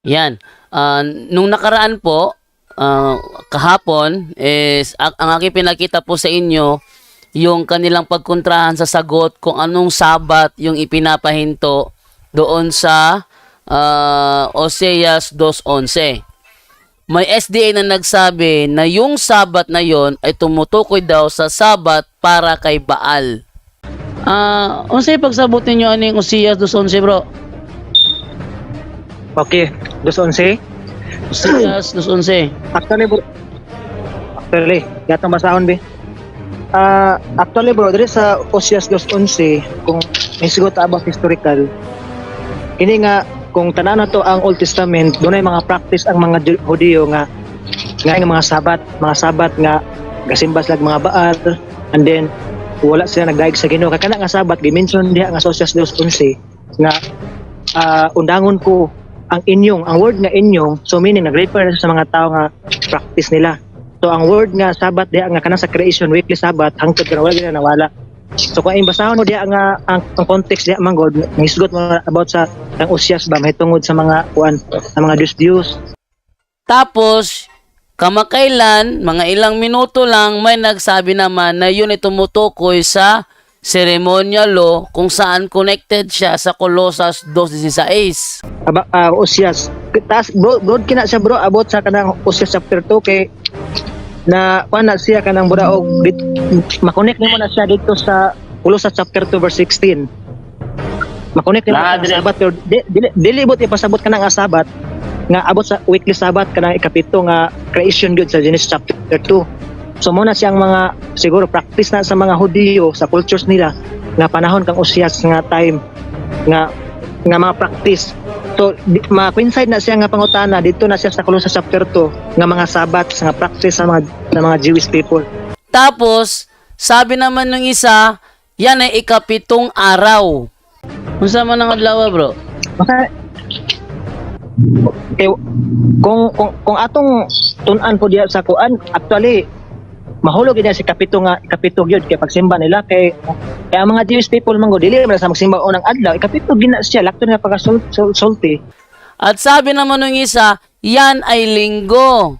Yan. Nung nakaraan po, kahapon, is, ang aking pinakita po sa inyo, yung kanilang pagkontrahan sa sagot kung anong sabat yung ipinapahinto doon sa Oseas 2:11. May SDA na nagsabi na yung sabat na yon ay tumutukoy daw sa sabat para kay Baal. Unsay pagsabot ninyo ano yung Oseas 2:11, bro? Okay, 2:11. Oseas 2:11. Actually, yatang basahon be. Actually bro, diri sa Oseas 2:11, kung isgot about historical, kini nga kung tanan na to ang Old Testament, dunay mga practice ang mga Hudiyo nga yung mga sabat nga gasimba sila mga Baal, and then wala sila nagdaig sa Ginoo. Kaya kana nga sabat gi-mention diha nga sa Oseas 2:11 nga undangon ko ang word nga inyong, so meaning nag-refer sa mga tao nga practice nila. So ang word nga sabat diha nga kana sa creation weekly sabat hangtod kana wala gina nawala. So kung imbasahon mo diha nga ang context diha man god, nisgot mo about sa ang Oseas ba mahitungod sa mga sa mga Diyos. Tapos, kamakailan, mga ilang minuto lang, may nagsabi naman na yun ay tumutukoy sa ceremonial law kung saan connected siya sa Colossus 2:16. Oseas. Tas broad kina siya bro about sa kanang Oseas chapter 2 kay na na siya kanang bura og makonek nimo na siya dito sa Colossus chapter 2 verse 16. Makonek nimo sa sabat pero dili bot ipasabot kanang sabat nga abot sa weekly sabat kanang ikapito nga creation gyud sa Genesis chapter 2. So muna siyang mga siguro practice na sa mga Hudiyo sa cultures nila nga panahon kang Oseas nga time nga mga practice. So ma-coincide na siya nga pangutana dito na siya sa Colossus chapter 2 nga mga sabat nga practice sa mga Jewish people. Tapos, sabi naman ng isa, yan ay ikapitong araw. Unsa man ang adlaw, bro? Okay. Kung atong tun-an po diya sa kuan, actually mahulog gid si ikapito gyud kay pagsimba nila kay ang mga Jewish people man go dili man sa magsimba unang adlaw, ikapito gina siya lakto na pagka-sulti. At sabi naman ng isa, yan ay linggo.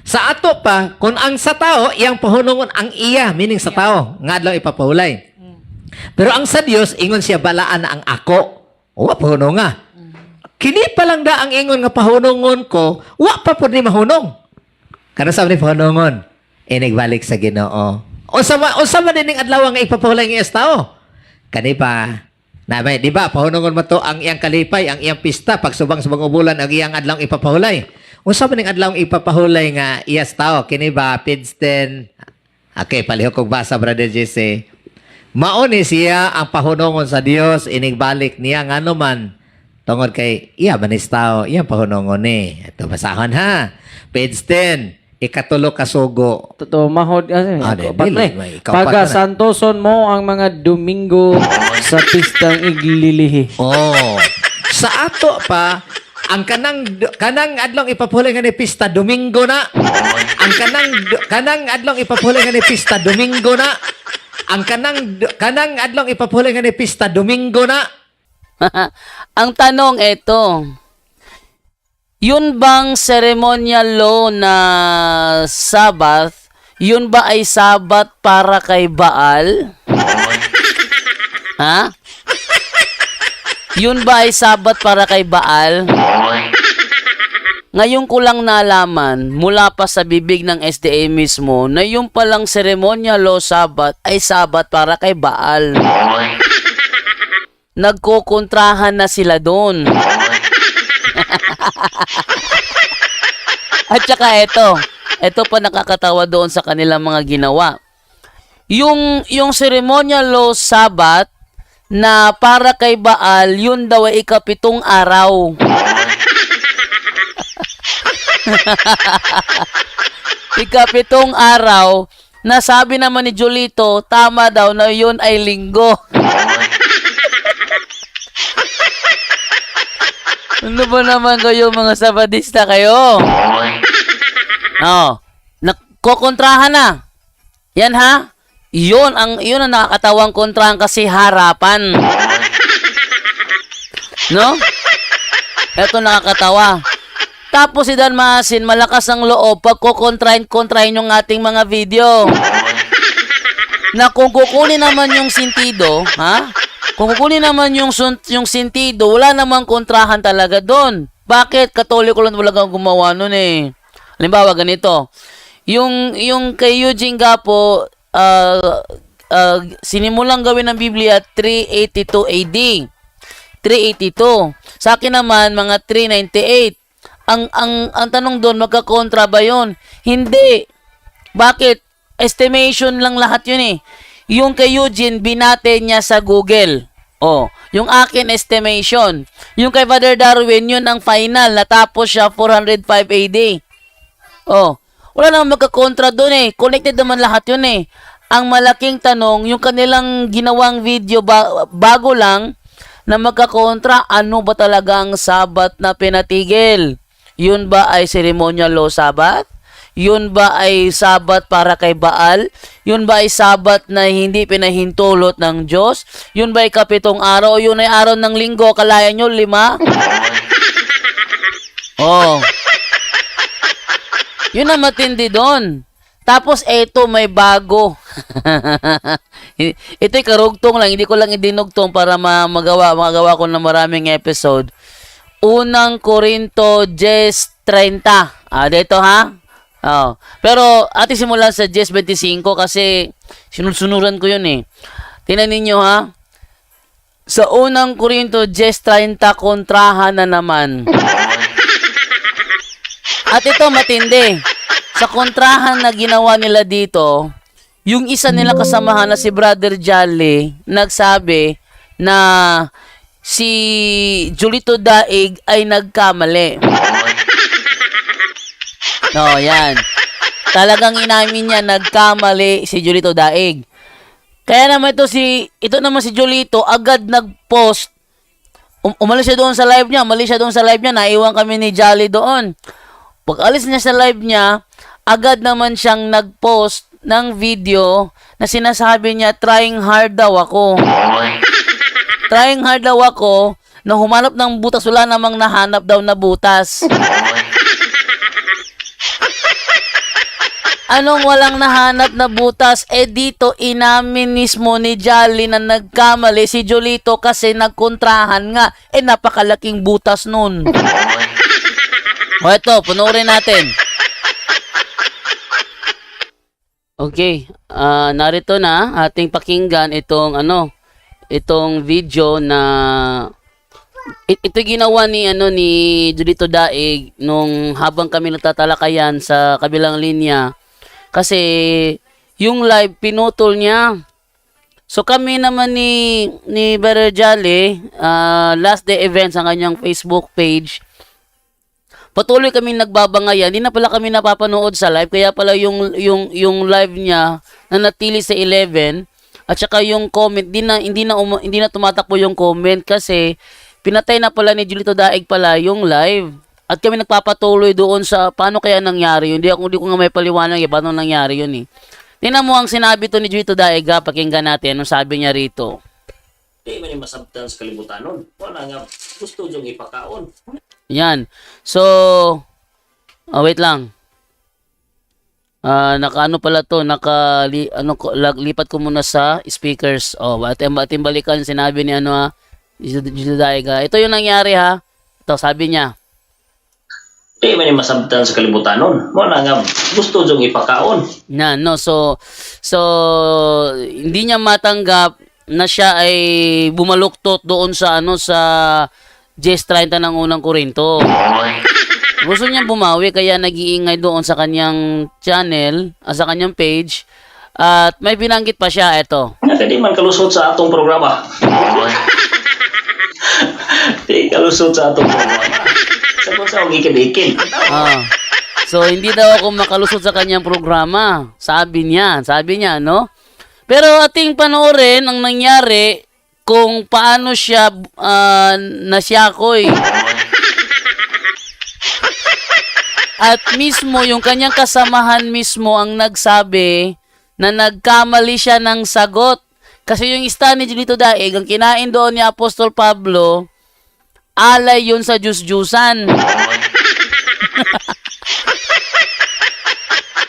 Sa ato pa, kung ang sa tao, iyang pahunungon ang iya, meaning sa tao, nga adlaw ipapahulay. Pero ang sa Dios ingon siya balaan na ang ako. O pahunong nga. Kini pa lang da ang ingon nga pahunungon ko, wa pa pud ni mahunong. Kana sa ni pahunungon, inigbalik sa Ginoo. Unsa man dining adlaw nga ipapahulay ng tao? Kani pa na di ba pahunungon mo to ang iyang kalipay, ang iyang pista pagsubang-subang ubulan ang iyang adlaw ipapahulay. Unsa man ning adlaw ipapahulay nga iyas tao? Kini ba page 10? Okay, palihok kog basa brother Jesse. Mao ni siya ang pahunungon sa Dios, inigbalik niya ngano man tungod kay iya manis tao, iya pahunungon ni. Ito basahon ha. Page 10. Ikatulo kasugo. Totoo, mahod kasi. Dili, Pagkasantoson mo ang mga Domingo sa pistang iglilihi. Oh. Sa ato pa, ang kanang adlong ipapulay nga ni pista Domingo na. Ang kanang adlong ipapulay nga ni pista Domingo na. Ang kanang adlong ipapulay nga ni pista Domingo na. Ang tanong ito, yun bang ceremonial law na Sabbath, yun ba ay Sabat para kay Baal? Ha? Yun ba ay Sabat para kay Baal? Ngayon ko lang nalaman mula pa sa bibig ng SDA mismo na yung palang ceremonial law Sabat ay Sabat para kay Baal. Nagkokontrahan na sila doon. At saka ito pa nakakatawa doon sa kanilang mga ginawa. Yung ceremonial law Sabat na para kay Baal, yun daw ay ikapitong araw. Ikapitong araw na sabi naman ni Julito, tama daw na yun ay linggo. Ano ba naman kayo mga Sabadista kayo? Nakokontrahan na. Yan ha? Yun ang nakakatawang kontrahan kasi harapan. No? Ito nakakatawa. Tapos si Dan Masin, malakas ang loob pag kukontrahin yung ating mga video. Na kung kukunin naman yung sentido, ha? Kung kukunin naman yung sentido, wala namang kontrahan talaga doon. Bakit? Katoliko lang talagang gumawa nun eh. Halimbawa, ganito. Yung kay Eugene Gapo, sinimulang gawin ng Biblia 382 AD. 382. Sa akin naman, mga 398. Ang tanong doon, magkakontra ba yun? Hindi. Bakit? Estimation lang lahat yun eh. Yung kay Eugene, binate niya sa Google. Oh, yung akin estimation. Yung kay Father Darwin, yun ang final. Natapos siya 405 AD. Oh, wala namang magkakontra doon eh. Connected naman lahat yun eh. Ang malaking tanong, yung kanilang ginawang video bago lang na magkakontra, ano ba talaga ang sabat na pinatigil? Yun ba ay ceremonial law sabat? Yun ba ay sabat para kay Baal? Yun ba ay sabat na hindi pinahintulot ng Diyos? Yun ba ay kapitong araw? O yun ay araw ng linggo? Kalaya nyo, 5? Oh. Yun ang matindi doon. Tapos eto may bago. Ito'y karugtong lang. Hindi ko lang idinugtong para magawa ko ng maraming episode. Unang Korinto 10:30. Dito ha. Oh. Pero ating simulan sa 10:25 kasi sunod-sunuran ko yun eh. Tingnan ninyo ha. Sa unang Korinto 10:30 kontrahan na naman. At ito matindi. Sa kontrahan na ginawa nila dito, yung isa nila kasamahan na si Brother Jolly nagsabi na si Julito Daig ay nagkamali. No, yan. Talagang inamin niya nagkamali si Julito Daig. Kaya naman ito naman si Julito agad nag-post. Umalis siya doon sa live niya, naiwan kami ni Jolly doon. Pag alis niya sa live niya, agad naman siyang nag-post ng video na sinasabi niya, trying hard daw ako. Trying hard daw ako na humanap ng butas, wala namang nahanap daw na butas. Anong walang nahanap na butas? Dito inamin mismo ni Jolly na nagkamali si Julito kasi nagkontrahan nga. Napakalaking butas nun. O ito, punurin natin. Okay, narito na ating pakinggan itong video na ito ginawa ni Julito Daig nung habang kami nagtatalakayan sa kabilang linya kasi yung live pinutol niya. So kami naman ni Brother Jolly, last day events ang kanyang Facebook page. Patuloy kami nagbabangayan, hindi na pala kami napapanood sa live, kaya pala yung live niya na natili sa 11 at saka yung comment hindi na tumatakbo yung comment kasi pinatay na pala ni Julito Daig pala yung live. At kami nagpapatuloy doon sa paano kaya nangyari yun. Hindi ko nga may paliwanag paano nangyari yun eh. Tingnan mo ang sinabi to ni Julito Daig, pakinggan natin anong sabi niya rito. Di man yung masabtan sa kalibutan nun. Wala nga gusto yung ipakaon. Yan. So, wait lang. Nakaano pala to, lipat ko muna sa speakers. Ating balikan sinabi ni Julito Daig. Ito yung nangyari ha. Ito sabi niya. Di man yung masabtan sa kalibutan nun. Wala nga gusto yung ipakaon. No. So hindi niya matanggap na siya ay bumaluktot doon sa sa 10:30 ng unang Korinto. Gusto niya bumawi kaya nag-iingay doon sa kanyang channel, sa kanyang page. At may binanggit pa siya, ito. Di man kalusot sa atong programa. Di kalusot sa atong programa. Sa ikid-ikid. So hindi daw ako makalusot sa kanyang programa. Sabi niya, no? Pero ating panoorin ang nangyari kung paano siya nasyakoy. At mismo, yung kanyang kasamahan mismo ang nagsabi na nagkamali siya ng sagot. Kasi yung stand ni Julito Daig, ang kinain doon ni Apostol Pablo, alay yun sa Diyos-Diyusan.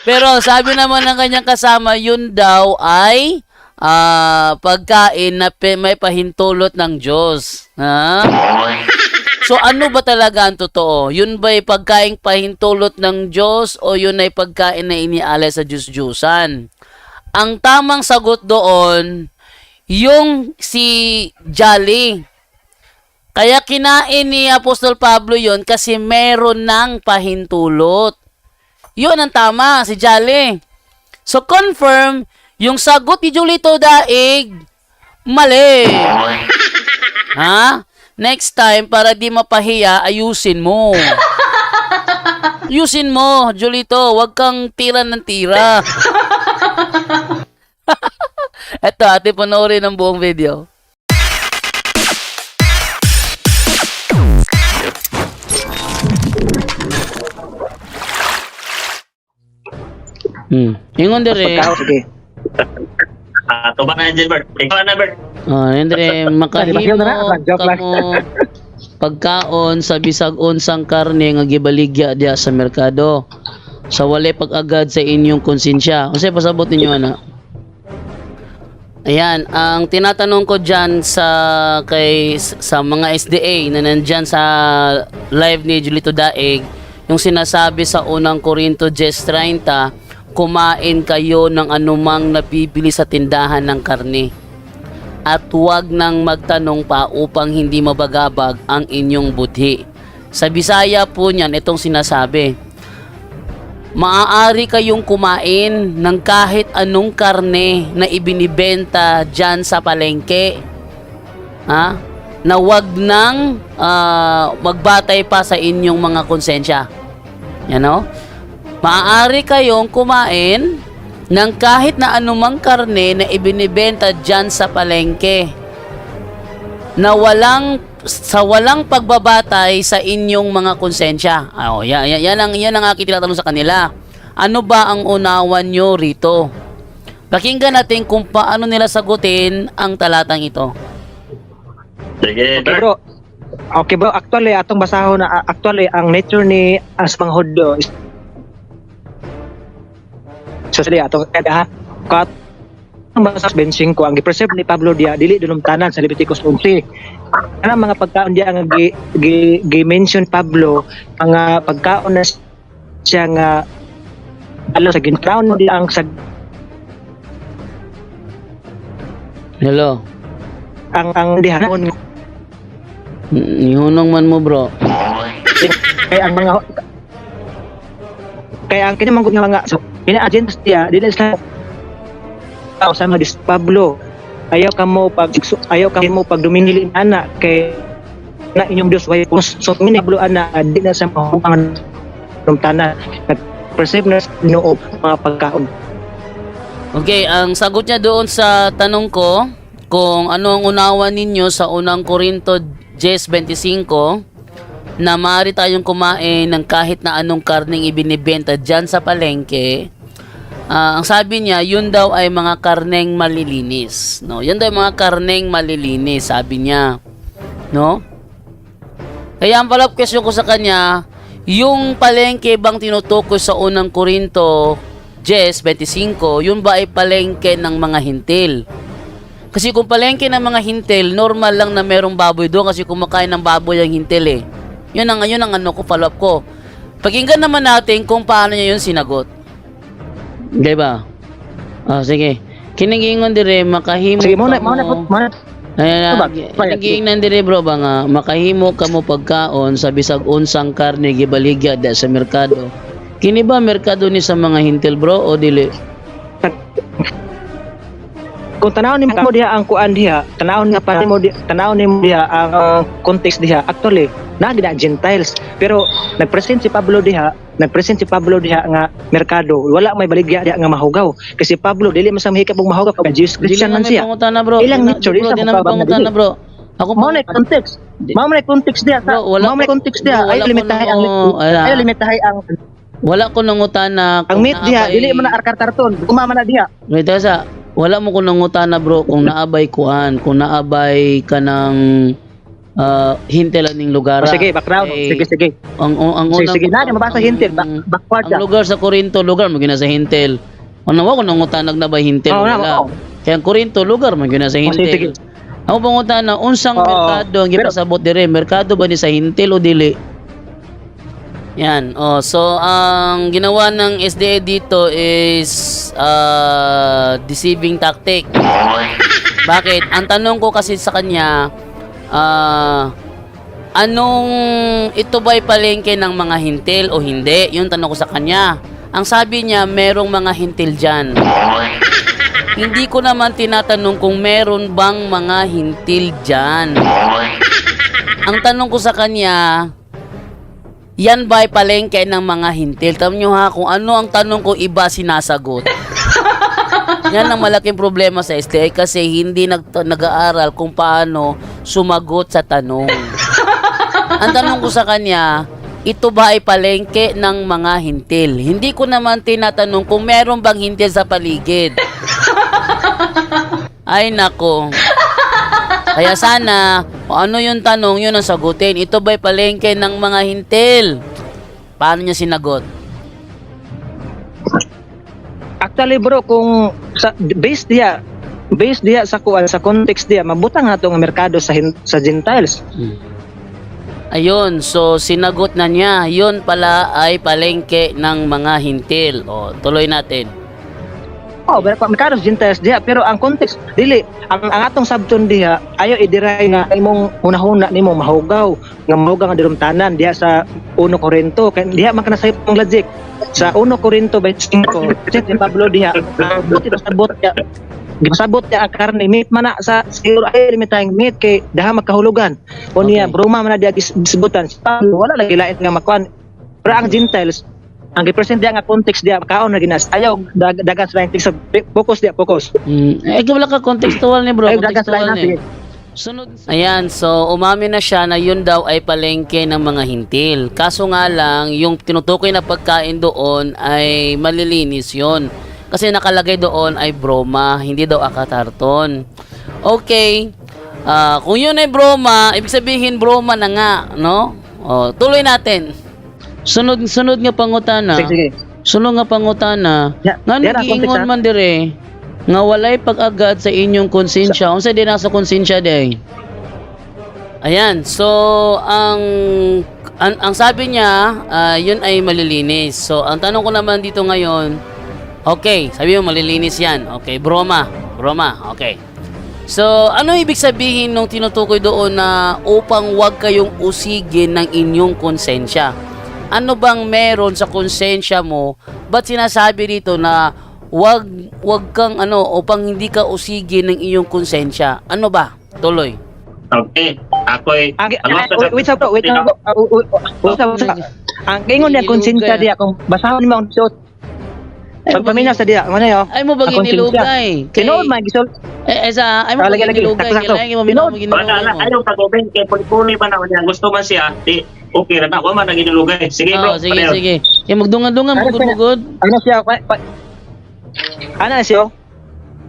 Pero sabi naman ng kanyang kasama, yun daw ay pagkain na may pahintulot ng Diyos. Ha? So ano ba talaga ang totoo? Yun ba ay pagkain pahintulot ng Diyos o yun ay pagkain na inialay sa Diyos-Diyusan? Ang tamang sagot doon, yung si Jolly. Kaya kinain ni Apostol Pablo yon kasi meron ng pahintulot. Yun ang tama, si Jolly. So confirm, yung sagot ni Julito Daig, mali. Ha? Next time, para di mapahiya, ayusin mo. Ayusin mo, Julito. Huwag kang tira ng tira. Eto, ate, panoorin ang buong video. Ingon dire. Sige. Ato ba na, Gilbert? Ikaw na, Bert. Yun dire, makahimo Joke lang. kamo pagkaon sa bisag unsang karne nga gibaligya diya sa merkado. Sa walay pag-agad sa inyong konsensya. Kasi pasabot ninyo ana. Ayan, ang tinatanong ko diyan sa mga SDA na nandyan sa live ni Julito Daig, yung sinasabi sa unang Korinto 10:30, kumain kayo ng anumang nabibili sa tindahan ng karne. At huwag nang magtanong pa upang hindi mabagabag ang inyong budhi. Sa Bisaya po niyan, itong sinasabi. Maaari kayong kumain ng kahit anong karne na ibinibenta dyan sa palengke. Ha? Na huwag nang magbatay pa sa inyong mga konsensya. Yan o? Maaari kayong kumain ng kahit na anumang karne na ibinibenta dyan sa palengke na walang pagbabatay sa inyong mga konsensya. Yan ang aking tinatanong sa kanila. Ano ba ang unawan nyo rito? Pakinggan natin kung paano nila sagutin ang talatang ito. Sige, Okay Bert. bro. Okay bro, actually atong basahon na ang nature ni Asmang Hodyo is so sila atong ha kat ang basa benching ko ang gi-preserve ni Pablo dia dili dunong tanan sa Leviticus 11. Ana mga pagkaon dia nga gi-mention Pablo mga pagkaon na siya nga alam sa gintaon dia ang sa Hello. ang dihanon Ihunong man mo bro. kaya ang kinamang ko nga so ina-agenda dia dili sa sama dis Pablo ayaw ka mo pag duminili ana kay na inyong Dios way so mini Pablo ana di na sa mahubangan ng tanan nag-perceive na Ginoo mga pagkaon. Okay, ang sagot niya doon sa tanong ko kung ano ang unawa ninyo sa unang Korinto 10:25 na maaari tayong kumain ng kahit na anong karneng ibinibenta dyan sa palengke. Ang sabi niya, yun daw ay mga karneng malilinis. No? Yun daw ay mga karneng malilinis, sabi niya. No? Kaya ang follow-up question ko sa kanya, yung palengke bang tinutukoy sa unang Korinto 10:25, yun ba ay palengke ng mga hintil? Kasi kung palengke ng mga hintil, normal lang na merong baboy doon kasi kumakain ng baboy ang hintil eh. Yun ang ano ko, follow-up ko. Pakinggan naman natin kung paano niya yun sinagot. Diba? Sige. Kinigingon dire, makahimo Sige mo ka na kinigingon dire bro ba nga, makahimo ka mo pagkaon sa bisag unsang karne gibaligya da sa merkado. Kini ba merkado ni sa mga hintil bro o dili? kung tanawon nimo diha ang kuan diha tanawon nimo diha ang context diha actually na gina Gentiles pero nagpresent si Pablo diha nga merkado wala may baligya diha nga mahugaw kasi Pablo dili man sa mahikap og mahugaw kay Jesus Christian man siya Pangutana bro. ilang nature bro, isa di na may pangutana bro. Ako mao na context diha Bro, wala mao na context diha wala ay ko limitahay ang wala ko nangutana ang meat diha dili man na arkartarton umama na diha Wait, sa wala mo ko nangutana bro kung naabay kuan, kung naabay ka ng hintel aning lugar. Sige, background. Sige. Ang Sige, unang sige. Nani, mabasa hintil. Backward ang siya. lugar sa Corinto, lugar mo gina sa hintel. Ano ko nang utanag na ba hintel Oo, wala. oo. Kaya ang Corinto, lugar mo gina sa Sige. hintel. Ako pangutan na unsang Oo. merkado ang Pero- gipasabot dire, merkado ba ni sa hintel o dili? Yan. Oh, so ang ginawa ng SDA dito is deceiving tactic. Bakit? Ang tanong ko kasi sa kanya, anong ito ba'y palengke ng mga hintil o hindi? Yung tanong ko sa kanya. Ang sabi niya, merong mga hintil dyan. Hindi ko naman tinatanong kung meron bang mga hintil dyan. Ang tanong ko sa kanya, yan ba'y palengke ng mga hintil? Tama nyo ha, kung ano ang tanong ko, iba sinasagot. Yan ang malaking problema sa STI kasi hindi nag-aaral kung paano sumagot sa tanong. Ang tanong ko sa kanya, ito ba ay palengke ng mga hintil? Hindi ko naman tinatanong kung meron bang hintil sa paligid. Ay nako. Kaya sana, kung ano yung tanong, yun ang sagutin. Ito ba'y palengke ng mga hintil? Paano niya sinagot? Actually bro, kung sa based diya sa kuan sa context diya mabutang ato nga merkado sa Gentiles. Ayun, so sinagot na niya. Yun pala ay palengke ng mga hintil. O, tuloy natin. Oh, merkado sa Gentiles diya pero ang context dili ang atong sabton diya ayo idiray nga imong hunahuna nimo mahugaw nga dirumtanan diya sa 1 Corinto kay diha man kana sa imong logic sa 1 Corinto 25 si Pablo diha buti pasabot niya di pasabot niya ang karne meat man na sa siguro ay limitang meat kay daha magkahulugan o niya Okay. broma man na diya gisibutan si Pablo wala lagi lain nga makuan pero ang Gentiles ang represent diya nga context diya kaon na ginas ayaw dagan sa lain sa focus Wala ka contextual ni bro. ayaw dagan sa lain Contextual ni. natin Sunod. Ayan, so umamin na siya na yun daw ay palengke ng mga hintil. Kaso nga lang, yung tinutukoy na pagkain doon ay malilinis yon. Kasi nakalagay doon ay broma, hindi daw akatarton. Okay, kung yun ay broma, ibig sabihin broma na nga, no? O, tuloy natin. Sunod nga pangutana. sige Sunod nga pangutana. Ya, Nga yan ang nag-iingon context, man dire nga walay pag-agad sa inyong konsensya. Unsa di nasa konsensya day? Ayan, so ang sabi niya, yun ay malilinis. So ang tanong ko naman dito ngayon, okay, sabi mo malilinis 'yan. Okay, broma. Okay. So ano ibig sabihin nung tinutukoy doon na upang wag kayong usigin ng inyong konsensya? Ano bang meron sa konsensya mo? Ba't sinasabi dito na wag kang upang hindi ka usigin ng iyong konsensya? Ano ba? Tuloy. Okay. Ako'y wait lang ang ingon niya konsensya diya kung basahon mo ang suot pagpaminaw sa diya ano yo Ay mo ba ang konsensya. ginilugay? Tinood man gisol Ay mo ba lagi, ginilugay? sakto. Kailangan mo minaw mo ginilugay wala mo. ayaw tagoben kay puli man niya. Gusto man siya. Okay ra na. Wa man naginulugay. Sige bro. Sige, pareho. sige. Kaya magdungan-dungan, bugod-bugod. ano siya ano siya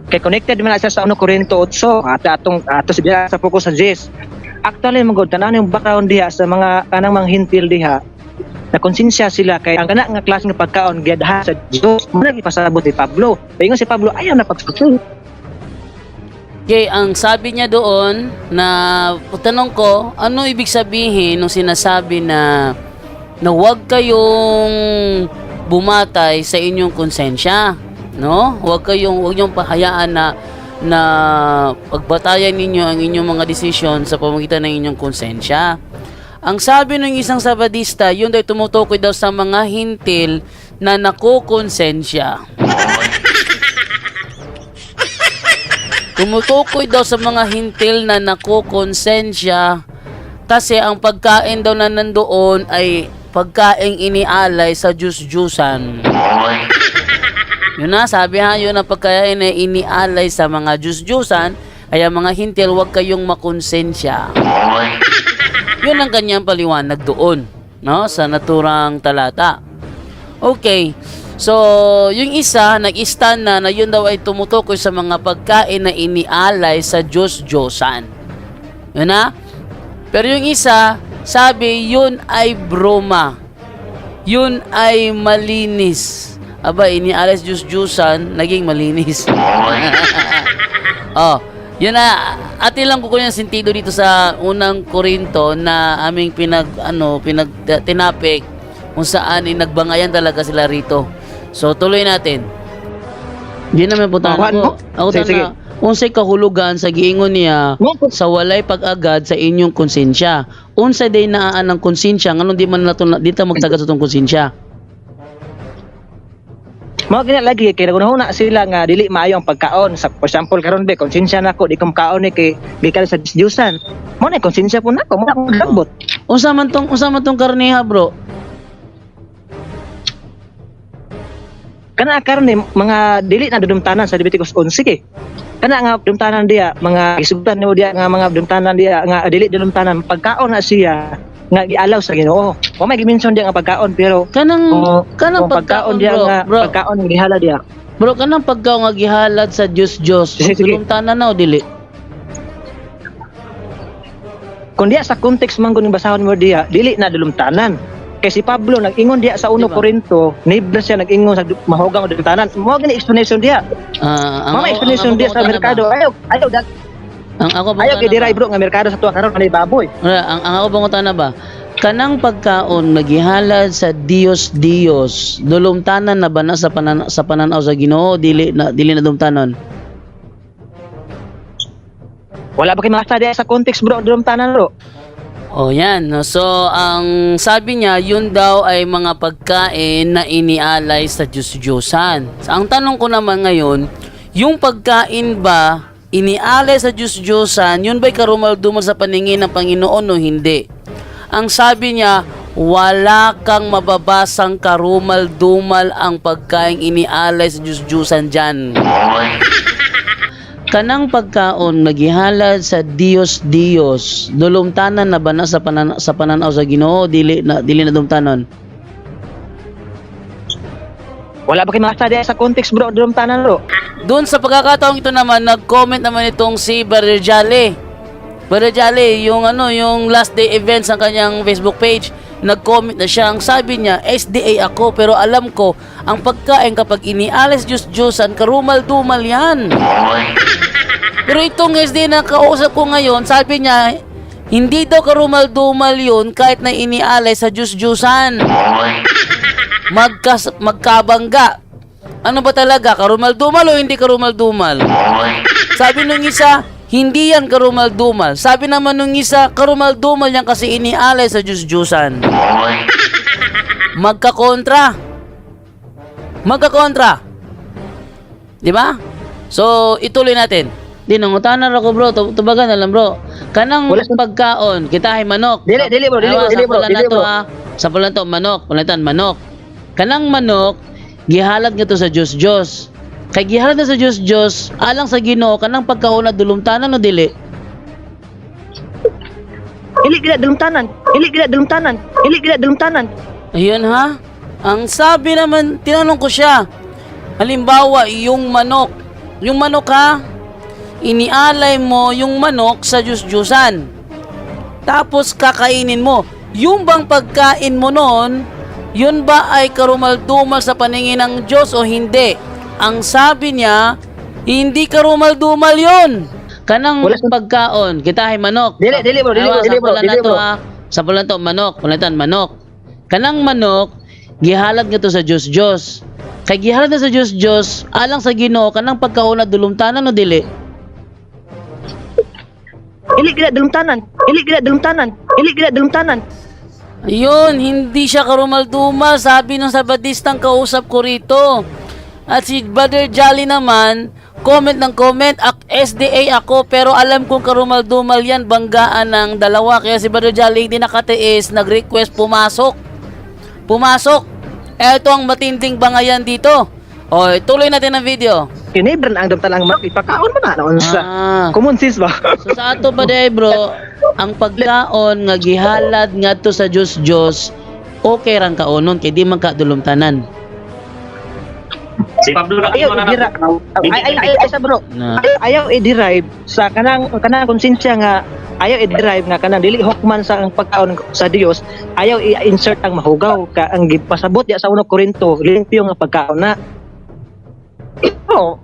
kay connected man na siya sa 1 Corinto 8 ato siya sa focus sa Jesus. Actually magod tanan yung background diha sa mga kanang mga hintil diha na konsensya sila kay ang kana nga klase nga pagkaon giyadahan sa Dios mo na ipasabot ni Pablo. Paingon si Pablo ayaw na pagsusul. Okay, ang sabi niya doon na tanong ko, ano ibig sabihin nung sinasabi na huwag kayong bumatay sa inyong konsensya, no? Huwag niyong pahayaan na pagbatayan ninyo ang inyong mga desisyon sa pamamagitan ng inyong konsensya. Ang sabi ng isang Sabadista, yun daw tumutukoy daw sa mga hintil na nakukonsensya. Tumutukoy daw sa mga hintil na nakukonsensya kasi ang pagkain daw na nandoon ay pagkaing inialay sa Diyos-Diyusan. Yun na, sabi ha, yun ang pagkain na inialay sa mga Diyos-Diyusan, kaya mga hintil, huwag kayong makonsensya. Yun ang kanyang paliwanag doon, no, sa naturang talata. Okay, so yung isa, nag-stand na yun daw ay tumutukoy sa mga pagkain na inialay sa Diyos-Diyosan. Yun na. Pero yung isa, sabi, yun ay broma. Yun ay malinis. Aba, inialis juice-juicean, naging malinis. Oh, yun na. Ati lang ko yung sentido dito sa unang Korinto na aming tinapik kung saan nagbangayan talaga sila rito. So, tuloy natin. Di naman punta Ano? ako. Sige. Unsay kahulugan sa giingon niya sa walay pag-agad sa inyong konsensya. Unsay day naaan ng konsensya nganong di man nato dito magtagat sa tong konsensya. Mao gina lagi kay nagunahuna sila nga dili maayo ang pagkaon. Sa for example karon be konsensya nako di ko makaon ni kay gikan sa disjusan. Mo na konsensya po nako, mo na akong gambot. Unsa man tong karneha, bro? Kana karne mga dili na dudumtanan sa Leviticus 11 kay. Kana nga dudumtanan dia mga isugdan nimo dia nga mga dudumtanan dia nga dili dudumtanan pagkaon na siya nga gialaw sa Ginoo. Wa may gimension dia nga pagkaon pero Kanang kung pagkaon, dia bro, nga bro. pagkaon nga gihala dia. Bro, kanang pagkaon nga gihalad sa Diyos. Sige. Dulumtanan na o dili? Kung diya sa context man kuning basahon mo diya, dili na dulumtanan. Kay si Pablo nag-ingon diya sa 1 Diba? Korinto, nibra siya nag-ingon sa mahugang dulumtanan. Mo gani explanation diya. Mama explanation diya sa merkado. Ayaw ayaw kay diray bro nga merkado sa tuwa karon kanay baboy. Ang ako bangutan na ba? Kanang pagkaon nagihalad sa Dios, dulumtanan na ba na sa pananaw sa Ginoo dili na dumtanon? Wala ba kay makasta diya sa context bro dulumtanan bro. Oh, yan. No? So, ang sabi niya, yun daw ay mga pagkain na inialay sa Diyos-Diyosan. So, ang tanong ko naman ngayon, yung pagkain ba inialay sa Diyos-Diyosan, yun ba'y karumal-dumal sa paningin ng Panginoon o hindi? Ang sabi niya, wala kang mababasang karumal-dumal ang pagkain inialay sa Diyos-Diyosan dyan. Kanang pagkaon nagihalad sa Dios, dulumtanan na ba na sa pananaw sa Ginoo dili na dumtanon? Wala ba kay makasta diya sa context bro dulumtanan bro. Doon sa pagkakataong ito naman nag-comment naman itong si Brother Jolly. Brother Jolly, yung yung last day events ng kanyang Facebook page, nag-comment na siya. Ang sabi niya, SDA ako pero alam ko ang pagkain kapag inialis Diyos-Diyosan, karumal-dumal yan. Pero itong SDA na kausap ko ngayon, sabi niya, hindi daw karumal-dumal yun kahit na inialay sa Diyos-Diyosan. Magkabangga. Ano ba talaga? Karumal-dumal o hindi karumal-dumal? Sabi nung isa, hindi yan karumal-dumal. Sabi naman nung isa, karumal-dumal yan kasi inialay sa Diyos-Diyosan. Magkakontra. Di ba? So, ituloy natin. Di nangutanan ako bro, tubagan na lang bro. Kanang pagkaon, kita ay manok. Dili bro. Sapulan to manok, palitan manok. Kanang manok, gihalad nga to sa Diyos. Kay gihalad na sa Diyos, alang sa Ginoo, kanang pagkaon na dulumtanan o dili? Dili gid dulumtanan. Ayun ha. Ang sabi naman, tinanong ko siya. Halimbawa, yung manok ha, inialay mo yung manok sa Diyos-Diyosan. Tapos kakainin mo. Yung bang pagkain mo noon, yun ba ay karumal-dumal sa paningin ng Diyos o hindi? Ang sabi niya, hindi karumal-dumal yun. Kanang pagkaon, kita ay manok. Dili bro. Sapulan to manok, palitan manok. Kanang manok, gihalad nga to sa Diyos. Kay gihalad na sa Diyos, alang sa Ginoo, kanang pagkaon na dulumtanan o dili? Dili gid dulumtanan. Ayun, hindi siya karumal-dumal, sabi ng Sabadistang kausap ko rito. At si Brother Jolly naman, comment ng comment, SDA ako pero alam kong karumal-dumal yan, banggaan ng dalawa. Kaya si Brother Jolly hindi nakatiis, nag-request pumasok. Eto ang matinding bangayan dito. O, tuloy natin ang video. Kinibran ang dulumtanan ang ipakaon mo na naon sa common sense ba? So sa ato pa day bro, ang pagkaon nga gihalad ngadto sa Diyos, okay rang kaonon kay di man ka dulumtanan. Si Pablo na Ayaw i-derive sa bro. Ayaw i-derive sa kanang konsensya nga ayaw i-drive nga kanang dili hukman sa ang pagkaon sa Dios, ayaw i-insert ang mahugaw ka ang gipasabot ya sa 1 Korinto, limpyo nga pagkaon na. Oh,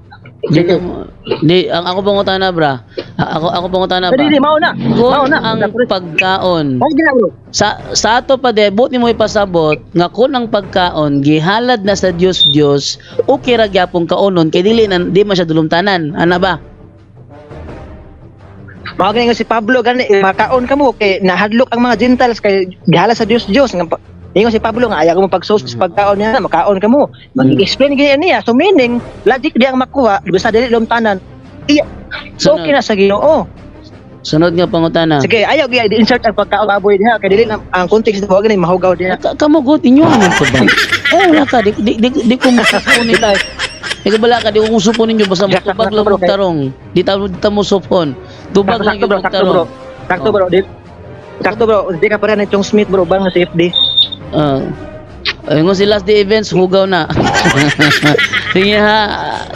Di, ang ako pangutana, bra. Ako pangutana, ba? Dili mao na. Kung Mao na. ang pagkaon Ay gina bro. sa ato pa de buti mo ipasabot nga kun ang pagkaon gihalad na sa Dios okay ra gyapon kaonon kay dili na di man siya dulumtanan ana ba. Mao gani nga si Pablo gani makaon kamo kay nahadlok ang mga Gentiles kay gihala sa Dios nga ingon si Pablo nga ayaw mo pagsos sa pagkaon niya makaon kamo. Mag-explain gani niya. So meaning logic di ang makuha basta dili lumtanan. Iya. So okay na sa Ginoo. Sunod nga pangutana. Sige, ayaw gyud i-insert ang pagkaon baboy diha kay dili na ang context mo gani mahugaw diha. Kamugot inyo ano ko ba? Wala ka di ko musuponin. Ikaw bala ka di ko musuponin ninyo basta tubag lang og tarong. Di ta mo supon. Tubag lang yung tarong. Sakto bro. Sakto bro, di ka pa rin itong Smith bro bang sa FD. Ayun si last day events hugaw na. Sige ha,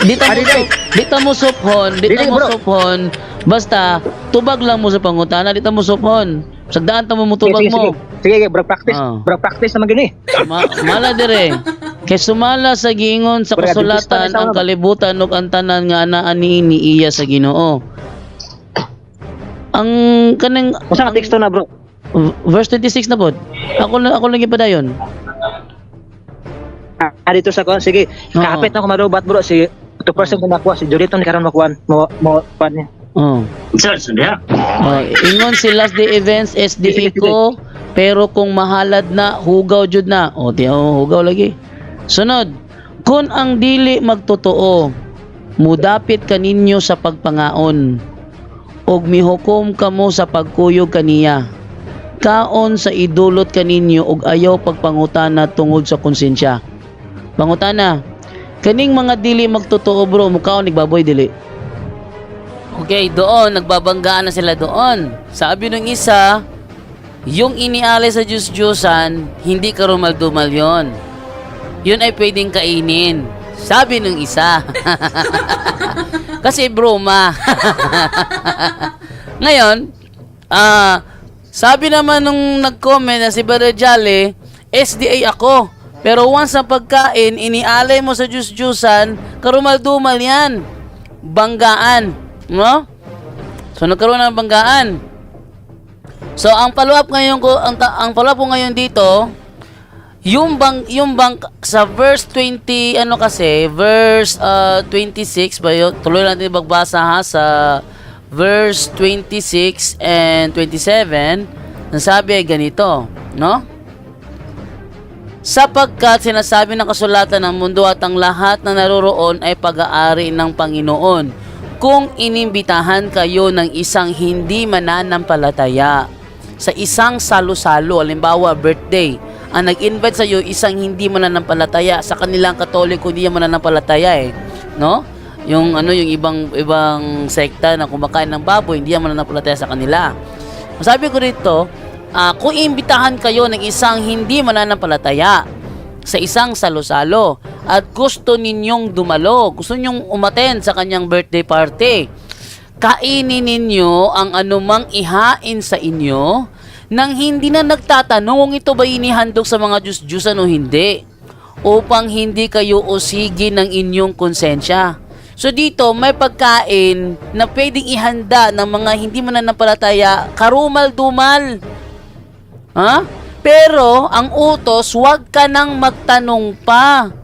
di ta mo suphon, basta tubag lang mo sa pangutana, di ta mo suphon. Sagdaan ta mo tubag mo. Sige, bro practice naman gani. Mala dire. Kay sumala sa giingon sa kasulatan ang kalibutan ug ang tanan nga anaa niini iya sa Ginoo. Ang kanang Usa ka teksto na bro. verse 26 na pod. Ako lagi pa dayon. Dito sa kon sige. Kapit na ko marubat bro si 2% na nakuha si Joriton karon makuan mo pan niya. Search niya. Ingon si last day events SDA ko pero kung mahalad na hugaw jud na. Hugaw lagi. Sunod, kun ang dili magtotoo, mudapit kaninyo sa pagpangaon og mihukom kamo sa pagkuyog kaniya. Kaon sa idulot kaninyo og ayaw pagpangutana tungod sa konsensya. Pangutana, kaning mga dili magtotoo bro, mukaon nagbaboy dili. Okay, doon nagbabanggaan na sila doon. Sabi ng isa, yung inialay sa Diyos-Diyosan, hindi ka rumaldumal yon. Yun ay pwedeng kainin. Sabi ng isa. Kasi broma. Ngayon, sabi naman nung nag-comment na si Brother Jolly, SDA ako. Pero once na pagkain, inialay mo sa Diyos-Diyosan, karumal-dumal yan. Banggaan. No? So, nagkaroon ng banggaan. So, ang follow-up ngayon ko, ang follow-up ko ngayon dito, yung bang sa verse 20 verse 26 ba yun? Tuloy natin magbasa ha sa verse 26 and 27. Nasabi ay ganito, no? Sapagkat sinasabi ng kasulatan ng mundo at ang lahat na naroroon ay pag-aari ng Panginoon. Kung inimbitahan kayo ng isang hindi mananampalataya sa isang salo-salo, halimbawa birthday, ang nag-invite sa iyo isang hindi mananampalataya, sa kanilang Katoliko hindi mananampalataya no? Yung yung ibang sekta na kumakain ng baboy, hindi mananampalataya sa kanila. Sabi ko rito, kung iimbitahan kayo ng isang hindi mananampalataya sa isang salo-salo at gusto ninyong dumalo, gusto ninyong umattend sa kanyang birthday party, kainin ninyo ang anumang ihain sa inyo nang hindi na nagtatanong kung ito ba inihandog sa mga Diyos-Diyosan o hindi, upang hindi kayo usigi ng inyong konsensya. So dito, may pagkain na pwedeng ihanda ng mga hindi mananampalataya, karumal-dumal. Ha? Pero, ang utos, huwag ka nang magtanong pa.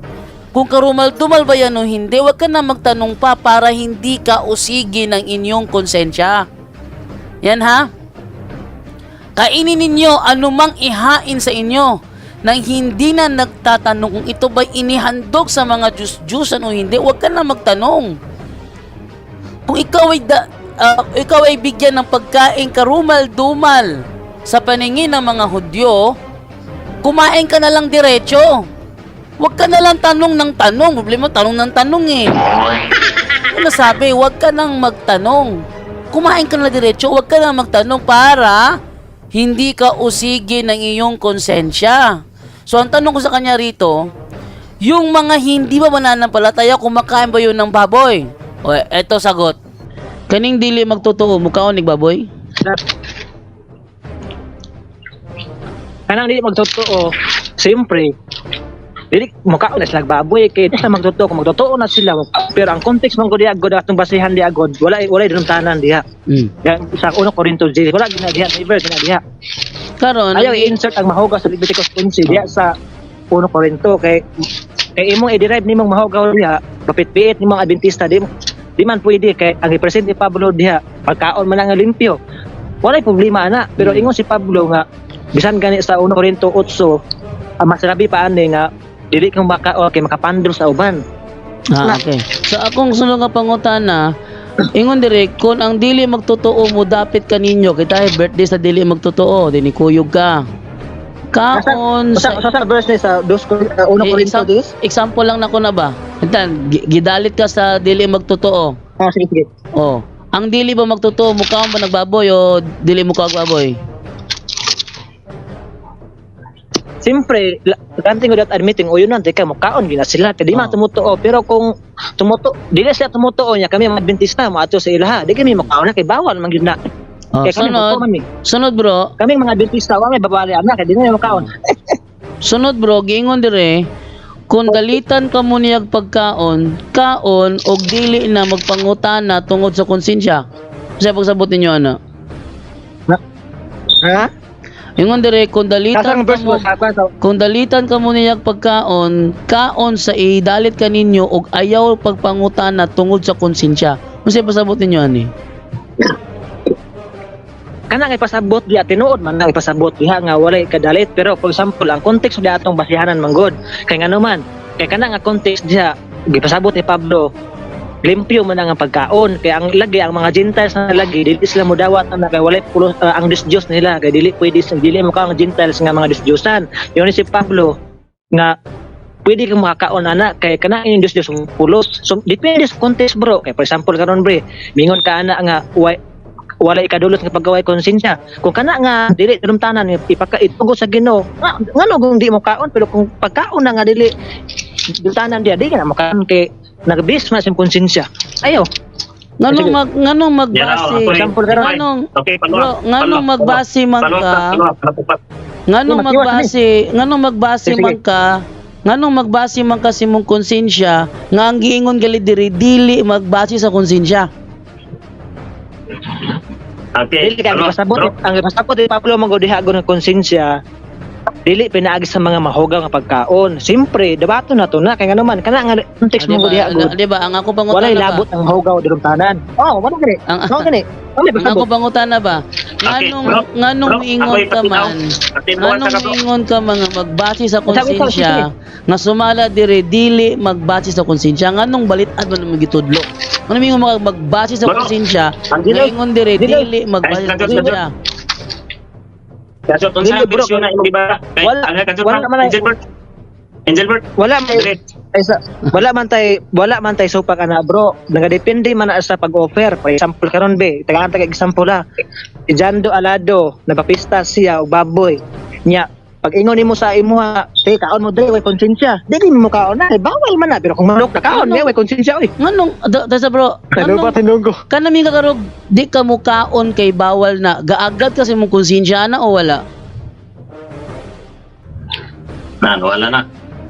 Kung karumal-dumal ba yan o hindi, huwag ka nang magtanong pa para hindi ka usigi ng inyong konsensya. Yan ha? Kainin ninyo anumang ihain sa inyo nang hindi na nagtatanong kung ito ba inihandog sa mga Diyos-Diyosan o hindi, huwag ka na magtanong. Kung ikaw ay bigyan ng pagkain karumal-dumal sa paningin ng mga Hudyo, kumain ka na lang diretso. Huwag ka na lang tanong ng tanong. Problema, tanong ng tanong eh. Ano sabi? Huwag ka nang magtanong. Kumain ka na diretso, huwag ka nang magtanong para hindi ka usigi ng iyong konsensya. So, ang tanong ko sa kanya rito, yung mga hindi ba mananampalataya, kumakain ba yun ng baboy? O, eto sagot. Kaning dili magtotoo, mukhaon ning baboy? that kanang di magtotoo, siyempre, dili mukhaon na sila baboy kay di sila magtotoo, kung magtotoo na sila, pero ang context man ko diha god atong basihan diha god, wala dinumtanan diha. Sa 1 Corinto 10, wala gina diha, never gina diha. Karon Ayaw i-insert ang mahugaw sa Leviticus 11 diha sa 1 Corinto kay imong i-derive nimong mahugaw diha, kapit-piit nimong Adventista di man pwede kay ang i-present ni Pablo diha, pagkaon man nga limpyo. Walay problema ana, pero ingon si Pablo nga bisan gani sa 1 Corinto 8, mas labi pa ani nga dili kang makapandol sa uban. Okay. So akong sunod nga pangutana, ingon dire kun ang dili magtotoo mo dapit kaninyo kay tayo birthday sa dili magtotoo, dini kuyog ka. Kaon Sa verse ni sa 1 Corinto 10. example lang nako na ba? Intan gidalit ka sa dili magtotoo. Sige. Oh, ang dili ba magtotoo mukha ba nagbaboy o dili mo baboy? Siyempre, granting ko that admitting, o yun lang, teka, mukhaon, gina sila, kaya di man tumutuo. Pero kung di sila tumutuo niya, kami mga Adventista, mga ato sa ilaha, di kami mukhaon na, kay bawal, mangyud na. Oh, Kaya kami totoo, mami. sunod bro, Kaming mga Adventista, wala may babali, anak, kaya di na yung mukhaon. sunod bro, giingon dire, kung dalitan ka mo niyag pagkaon, kaon og dili na magpangutana tungod sa konsensya. Kasi pagsabot ninyo ana. Ha? Ingon dire kung dalitan Kasang ka verse mo mo, sa kung dalitan ka mo niyag pagkaon, kaon sa idalit ka ninyo og ayaw pagpangutana tungod sa konsensya. Kasi pasabot ninyo ani. kanang ipasabot diha, tinuod man na ipasabot diha nga walay kadalit. Pero for example, ang context diha atong basihanan manggod. Kay ngano man, kay kanang nga context diha, gipasabot ni Pablo, limpyo man ang pagkaon, kay ang lagi ang mga Gentiles na lagi dili sila modawat na kay walay ang Diyos nila, kay dili mo ka ang Gentiles nga mga Diyos-Diyosan. Yun si Pablo nga pwede kang makakaon ana kay kana inyong Diyos pulos. So depende sa context bro. Kay for example karon bre, mingon ka ana nga wala ikadulot nga paggaway konsensya. Kung kana nga dili tulumtanan ipakaitugo sa Ginoo, ngano kung di mo kaon, pero kung pagkaon na nga dili dultanan dia, di ka na makaon kay nagbis man sa konsensya. Ayo. Nganong magbase? Example karon. Nganong Okay, bro, nganong magbase man ka? Nganong magbase man ka? Nganong magbase man ka sa imong konsensya nga ang giingon gali diri dili magbase sa konsensya? Okay. Dili ka pasabot ang pasabot ni Pablo magodiha ng konsensya. Dili pinaagi sa mga mahugaw nga pagkaon. Siyempre, debato na to na kay ngano man kana nga context mo diha. Di ba ang ako pangutana Walay ba? labot ang mahugaw dirong tanan. Oh, wala gani. Wala gani. Wala Ang ako pangutana ba? Okay, Nganong bro, ingon ako'y ka patinaw. man? Patinaw ka, bro. Nganong ingon ka mga magbase sa Sabi ko, konsensya nga sumala dire dili magbase sa konsensya nganong balitan man mo gitudlo? Ano mingon magbase sa Bro, konsensya ang nga ingon dire dili magbase sa Ay, konsensya? Kaso Dili, unsa ang bro. version na imong ibara? Kay Wala- ang kaso wala man ay- Angelbert. Wala may wala man tay supak ana bro. Nagadepende man na sa pag-offer. For example karon be, taga example la. Si Jando Alado, nagpapista siya og baboy. Nya pag ingon nimo sa imuha, kaon mo dre way konsensya. Dili mo kaon na, bawal man na, pero kung manok na kaon, way konsensya oy. Nganong sa bro? Tinunggo. Kanami kakarog di ka mukaon kay bawal na gaagad kasi mong konsensya na o wala? Wala na.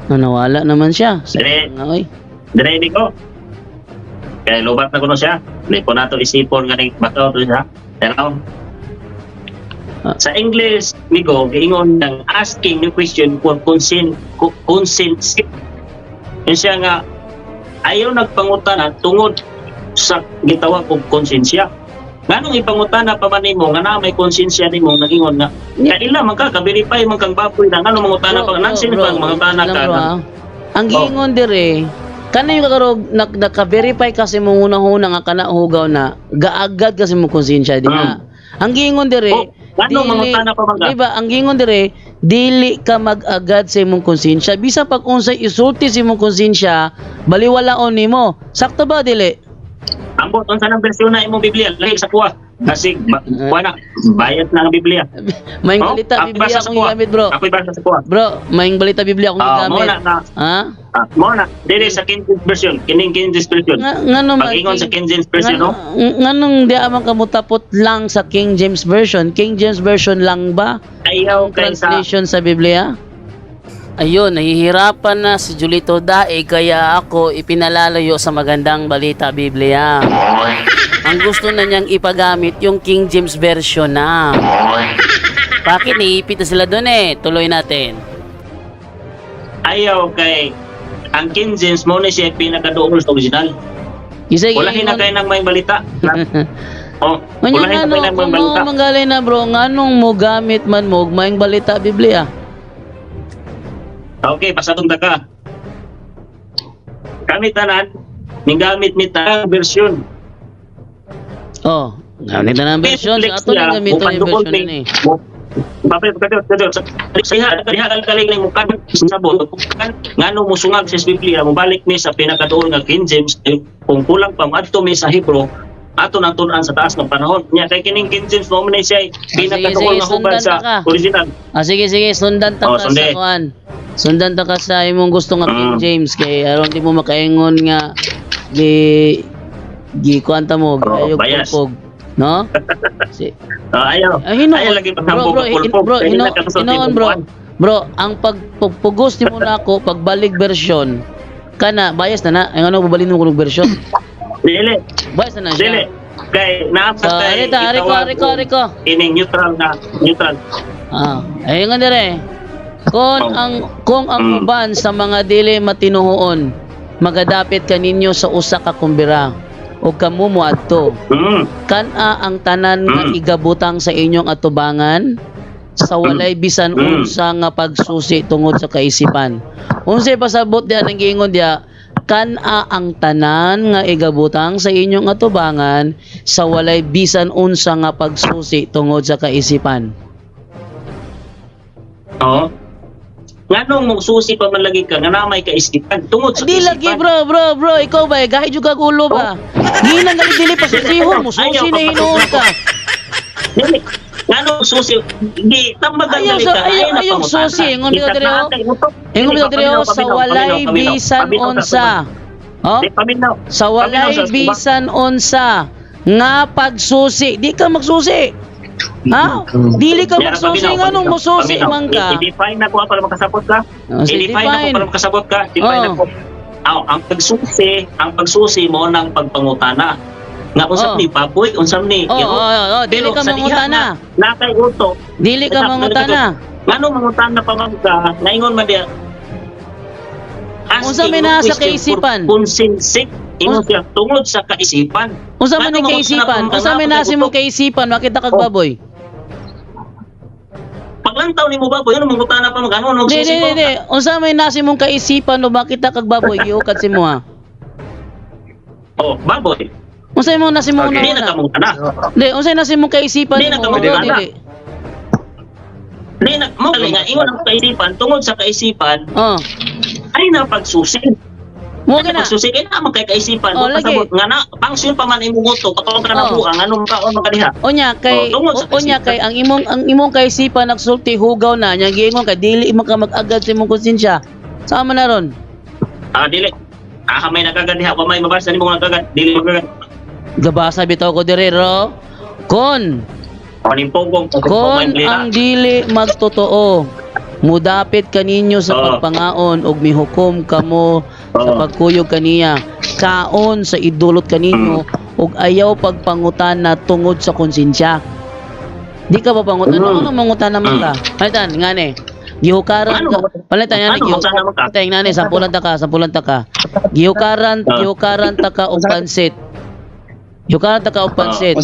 Nawala naman siya. Dire. Oy. Dire di ko. Kaya lubat na kuno siya. Di ko nato isipon nga ning bakaw to siya. Pero sa English, migo, giingon ng asking the question for consent. Yun siya nga, ayaw nagpangutana tungod sa gitawag og konsensya. Nganong ipangutana pa man nimo nga na may konsensya nimo nagingon nga kaila man ka verify man kang baboy na nganong mangutana pa nansin pa mangutana ka. Ang giingon dire kanay kakarog naka-verify kasi mo unang-una nga kana hugaw na gaagad kasi mo konsensya di na. Ang giingon dire nganong mangutana pa man ka? Diba, ang giingon dire dili ka mag-agad sa imong konsensya. Bisa pag unsay isulti sa imong konsensya, baliwalaon nimo. Sakto ba dili? Ambot unsa nang bersyon na imong Biblia lahi sa kuha. Kasi wala bayad na ang Biblia. Maing balita Biblia akong gigamit bro. Ako'y basa sa kuha. Bro, maing balita Biblia akong gigamit. Mo na Ha? Mo na, dili sa King James version, kining King James version. Nga naman. Pag-ingon sa King James version, no? Nganong di amang kamutapot lang sa King James Version? King James Version lang ba? Ayaw Ang kay sa translation sa Biblia? Ayun, nahihirapan na si Julito Daig kaya ako ipinalalayo sa magandang balita Biblia. Ang gusto na niyang ipagamit yung King James Version na. Bakit niipit na sila doon eh? Tuloy natin. ayaw kay ang King James mo ni siya pinakadool sa original. Isa Wala hinakay ng may balita. Oh, Kanya wala hinakay ng may kung balita. mo manggalay na bro, nganong mo gamit man mo maing balita Biblia? Okay, pasadong ta ka. Kami tanan, gamit mi ta version. Oh, gamit na ng version. Sa ato na gamit yung version na eh. Papay kadto siya kaling mo kan sabot ngano mo sungag sa Biblia mo balik mi sa pinakadool nga King James kung kulang pa adto mi sa Hebrew ato nang tun-an sa taas ng panahon nya kay kining King James mo man siya pinakadool nga hubad sa original. Sige, sundan ta Oh, ka sundan. sa kuan. Sundan ta ka sa imong gusto nga King James kay aron di mo makaingon nga gi kuanta mo gayo bias. pulpog, no? Si Ayaw. hinuon. Ayaw lagi paghambog Bro, hinuon bro, ang pagpugos ni mo na ako pagbalik version kana bias na ay ano babalin mo kung version. Dili. Bias na Dili. siya. Kay So, naapatay ariko. ining neutral. Ayun nga dire. Kung ang uban sa mga dili matinuhoon magadapit kaninyo sa usa ka kumbira o kamumo adto kana ang tanan nga igabutang sa inyong atubangan sa walay bisan unsa nga pagsusi tungod sa kaisipan. Unsay pasabot diha nang giingon diha kana ang tanan nga igabutang sa inyong atubangan sa walay bisan unsa nga pagsusi tungod sa kaisipan. Oo. Nganong mong susi pa man lagi ka nga namay kaisipan tungod sa Di lagi bro, ikaw ba gahi jud kag ulo ba? Di na dili pa susihon mo, susi na hinuon ka. Dili. Nganong susi di tambagan Ayaw, dali ka. ayaw susi, ingon dito dire. Ingon dito dire sa walay bisan unsa. Oh? Di paminaw. Sa walay bisan unsa nga pagsusi, di ka magsusi. Ha? Dili ka magsusi nganong mususi man ka. I-define na ko para makasabot ka. Sige, I-define na ko para makasabot ka. Define na ko. Ang pagsusi mo ng pagpangutana. Nga usap ni Papoy, usap ni dili ka mangutana. Nakay uto. Dili ka mangutana. Ngano mangutana pa man ka? Naingon man diya. Unsa may nasa kaisipan? Konsinsik. Ingon siya tungod sa kaisipan. Unsa man ang kaisipan? Unsa may nasa imong kaisipan makita kag baboy? Paglantaw ni mo ba, ano mangutana pa magano ano Di. Unsa may nasa imong kaisipan no makita kag baboy giukat si mo ha? Oh, baboy. Unsa imong nasa imong Hindi na kamutana. Di, unsa nasa imong kaisipan Di na mo? kamutana. Dili. Di na mo nga ingon ang kaisipan tungod sa kaisipan Oh. ay na pagsusi. Mo na. Pagsusi kay na kay kaisipan Oh, kung lagi. pasabot nga na pangsyon pa man imong gusto kapag ka nabuang anong kaon makadiha. Onya kay tungod sa onya kay ang imong kaisipan nagsulti hugaw na nya giingon kay dili man ka mag-agad sa imong konsensya. Sama na ron. Dili. May nagagadiha pa may mabasa nimo nagagad dili magagad. Gabasa bitaw ko dire ro. Kon Panimpogong ang dili magtotoo mudapit kaninyo sa pagpangaon og mihukom kamo sa pagkuyog kaniya kaon sa idulot kaninyo og ayaw pagpangutana tungod sa konsensya. Di ka ba pangutana? Ano mangutan naman ka? Palitan ngani. Gihukaran ka. Palitan ngani gihukaran ngani sampulan ta ka. Gihukaran ta ka og pansit. Gihukaran ta ka og pansit.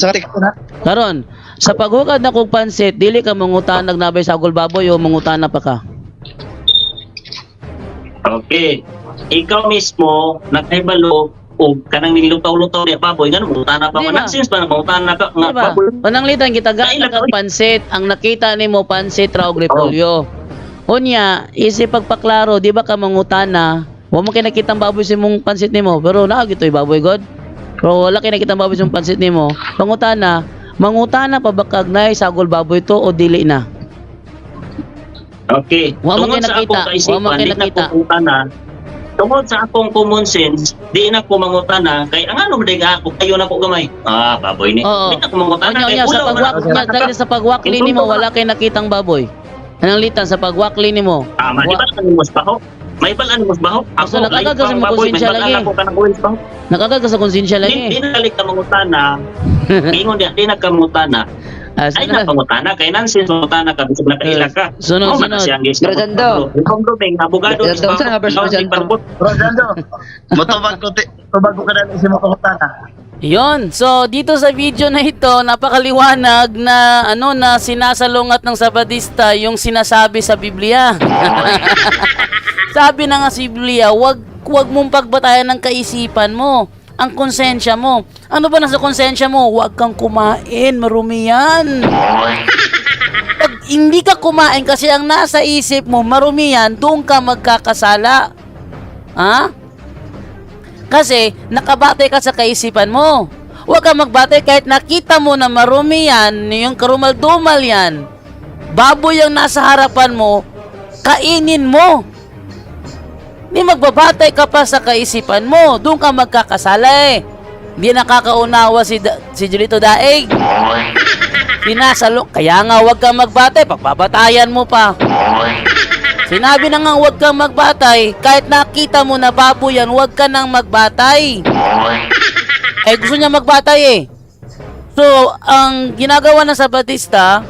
Karon, sa paghukad na kog pansit, dili ka mangutan nagnabay sa agol baboy o mangutana pa ka. Okay. Ikaw mismo nagkahibalo o kanang nilutaw-lutaw niya baboy ganun mangutana pa Di man ba? since pa mangutana ka nga Diba? baboy. Pananglitan kita gata kag pansit, ang nakita nimo pansit ra og repolyo. Unya, isip pagpaklaro, di ba ka mangutana? Wa mo kay nakitang baboy sa imong pansit nimo, pero naa gitoy baboy god. Pero wala kay nakitang baboy sa imong pansit nimo. Mangutana pa ba kag nay sagol baboy to o dili na? Okay. Wa mo Tungod kay sa nakita, akong kaisipan, wa mo kay di na nakita. ko mangutana. tungod sa akong common sense, di na ko mangutana kay ang ano man ako kayo na ko gamay. Baboy ni. Oo. Di na ko mangutana kay Nya, sa ulaw pagwak man nya, dahil sa pagwakli Insulto nimo ka. wala kay nakitang baboy. Anong litan sa pagwakli nimo? Tama, di ba ka mo baho? May balaan mo baho? Basta nakagag kasi mo baboy, may konsensya balaan lagi. ako ka ng uwis baho. Nakagad ka sa konsensya Di lagi. nalik ka mangutana. Ingon di na ka mangutana. Ay na pangutana kay nonsense mangutana ka bisag nakaila ka. Sunod, Mao man na sunod. siyang gis. Brotando. Kung duming abogado Brotando, saan nga ba siya dyan? Rosando, motobag ko ka na isip mo kumutana. Yon. So dito sa video na ito, napakaliwanag na na sinasalungat ng Sabadista yung sinasabi sa Biblia. Sabi na nga sa Biblia, wag mong pagbatayan ng kaisipan mo, ang konsensya mo. Ano ba nasa konsensya mo? Huwag kang kumain, marumi yan. Pag hindi ka kumain kasi ang nasa isip mo, marumi yan, doon ka magkakasala. Ha? Kasi nakabatay ka sa kaisipan mo. Huwag kang magbatay kahit nakita mo na marumi yan, yung karumal-dumal yan. Baboy ang nasa harapan mo, kainin mo. Di magbabatay ka pa sa kaisipan mo, doon ka magkakasala eh. Hindi nakakaunawa si Julito Daig. Pinasalo, kaya nga huwag kang magbatay, pagbabatayan mo pa. Sinabi na nga huwag kang magbatay, kahit nakita mo na baboy yan, huwag ka nang magbatay. Eh gusto niya magbatay eh. So, ang ginagawa ng Sabadista,